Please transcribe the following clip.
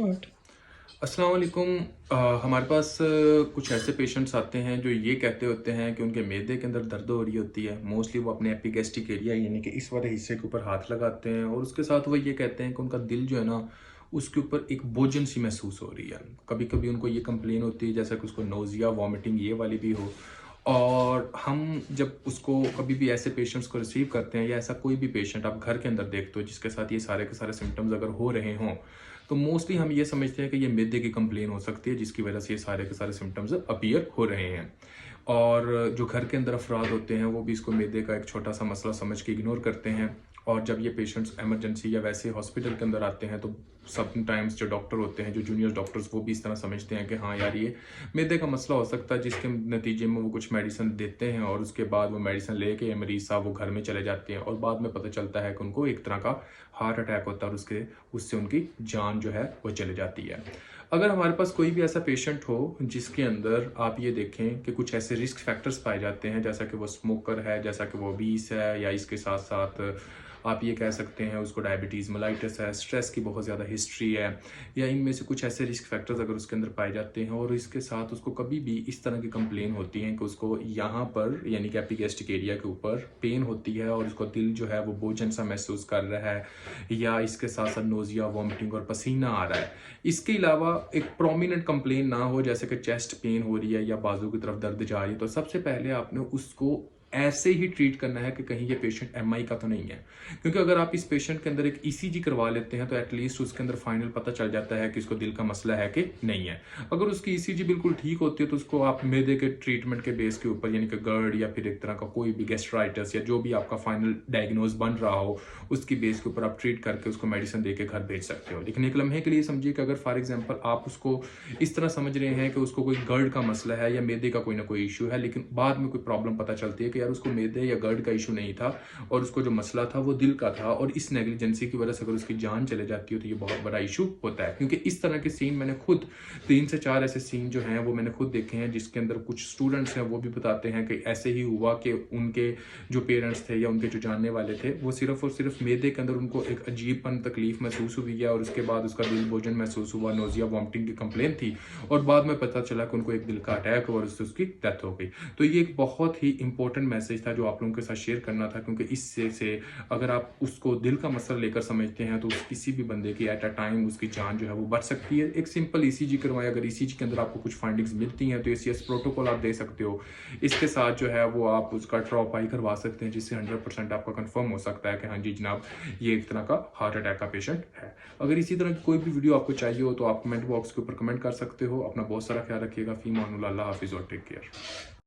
Start. अस्सलाम वालेकुम। हमारे पास कुछ ऐसे पेशेंट्स आते हैं जो ये कहते होते हैं कि उनके मैदे के अंदर दर्द हो रही होती है। मोस्टली वो अपने एपिगैस्ट्रिक एरिया यानी कि इस वाले हिस्से के ऊपर हाथ लगाते हैं और उसके साथ वो ये कहते हैं कि उनका दिल जो है ना, उसके ऊपर एक बोझन सी महसूस हो रही है। कभी कभी उनको ये कंप्लेन होती है जैसा कि उसको नोज़िया वॉमिटिंग ये वाली भी हो। और हम जब उसको कभी भी ऐसे पेशेंट्स को रिसीव करते हैं या ऐसा कोई भी पेशेंट आप घर के अंदर देखते हो जिसके साथ ये सारे के सारे सिम्टम्स अगर हो रहे हों, तो मोस्टली हम ये समझते हैं कि ये मैदे की कंप्लेन हो सकती है जिसकी वजह से ये सारे के सारे सिम्टम्स अपीयर हो रहे हैं। और जो घर के अंदर अफराद होते हैं वो भी इसको मैदे का एक छोटा सा मसला समझ के इग्नोर करते हैं। और जब ये पेशेंट्स इमरजेंसी या वैसे हॉस्पिटल के अंदर आते हैं तो समटाइम्स जो डॉक्टर होते हैं, जो जूनियर डॉक्टर्स, वो भी इस तरह समझते हैं कि हाँ यार, ये मैदे का मसला हो सकता है, जिसके नतीजे में वो कुछ मेडिसिन देते हैं और उसके बाद वो मेडिसिन लेके मरीज साहब वो घर में चले जाते हैं और बाद में पता चलता है कि उनको एक तरह का हार्ट अटैक होता है और उससे उनकी जान जो है वो चले जाती है। अगर हमारे पास कोई भी ऐसा पेशेंट हो जिसके अंदर आप ये देखें कि कुछ ऐसे रिस्क फैक्टर्स पाए जाते हैं, जैसा कि वो स्मोकर है, जैसा कि वो ओबीस है, या इसके साथ साथ आप ये कह सकते हैं उसको डायबिटीज़ मेलाइटिस है, स्ट्रेस की बहुत ज़्यादा हिस्ट्री है, या इनमें से कुछ ऐसे रिस्क फैक्टर्स अगर उसके अंदर पाए जाते हैं और इसके साथ उसको कभी भी इस तरह की कंप्लेन होती है कि उसको यहाँ पर यानी कि एपिगैस्ट्रिक एरिया के ऊपर पेन होती है और उसको दिल जो है वो बोझन सा महसूस कर रहा है, या इसके साथ साथ नोजिया वॉमिटिंग और पसीना आ रहा है। इसके अलावा एक प्रोमिनेंट कंप्लेन ना हो जैसे कि चेस्ट पेन हो रही है या बाजू की तरफ दर्द जा रही है, तो सबसे पहले आपने उसको ऐसे ही ट्रीट करना है कि कहीं ये पेशेंट एमआई का तो नहीं है। क्योंकि अगर आप इस पेशेंट के अंदर एक ईसीजी करवा लेते हैं तो एटलीस्ट उसके अंदर फाइनल पता चल जाता है कि इसको दिल का मसला है कि नहीं है। अगर उसकी ईसीजी बिल्कुल ठीक होती है तो उसको आप मैदे के ट्रीटमेंट के बेस के ऊपर यानी कि गर्ड या फिर एक तरह का कोई भी गैस्ट्राइटिस या जो भी आपका फाइनल डायग्नोज बन रहा हो उसकी बेस के ऊपर आप ट्रीट करके उसको मेडिसिन दे के घर भेज सकते हो। लेकिन एक लम्हे के लिए समझिए कि अगर फॉर एग्जाम्पल आप उसको इस तरह समझ रहे हैं कि उसको कोई गर्ड का मसला है या मैदे का कोई ना कोई इशू है, लेकिन बाद में कोई प्रॉब्लम पता चलती है कि यार उसको मैदे या गर्ड का इशू नहीं था और उसको जो मसला था वो दिल का था, और इस नेग्लिजेंसी की वजह से अगर उसकी जान चले जाती है तो ये बहुत बड़ा इशू होता है। क्योंकि इस तरह के सीन मैंने खुद 3 से 4 ऐसे सीन जो हैं वो मैंने खुद देखे हैं, जिसके अंदर कुछ स्टूडेंट्स हैं वो भी बताते हैं कि ऐसे ही हुआ कि उनके जो पेरेंट्स थे या उनके जो जानने वाले थे वो सिर्फ और सिर्फ मैदे के अंदर उनको एक अजीबपन तकलीफ महसूस हुई है और उसके बाद उसका दिल बोझन महसूस हुआ, नोजिया वॉमिटिंग की कंप्लेन थी, और बाद में पता चला कि उनको एक दिल का अटैक हुआ और उससे उसकी डेथ हो गई। तो ये एक बहुत ही इंपॉर्टेंट मैसेज था जो आप लोगों के साथ शेयर करना था, क्योंकि इससे से अगर आप उसको दिल का मसला लेकर समझते हैं तो किसी भी बंदे की एट अ टाइम उसकी जान जो है वो बच सकती है। एक सिंपल ईसीजी करवाएं, अगर ईसीजी के अंदर आपको कुछ फाइंडिंग्स मिलती हैं तो एसीएस प्रोटोकॉल आप दे सकते हो। इसके साथ जो है वो आप उसका ट्रॉपाई करवा सकते हैं जिससे 100% आपका कंफर्म हो सकता है कि हाँ जी जनाब, ये एक तरह का हार्ट अटैक का पेशेंट है। अगर इसी तरह की कोई भी वीडियो आपको चाहिए हो तो आप कमेंट बॉक्स के ऊपर कमेंट कर सकते हो। अपना बहुत सारा ख्याल रखिएगा। फी मानुल्लाह, अल्लाह हाफिज़ और टेक केयर।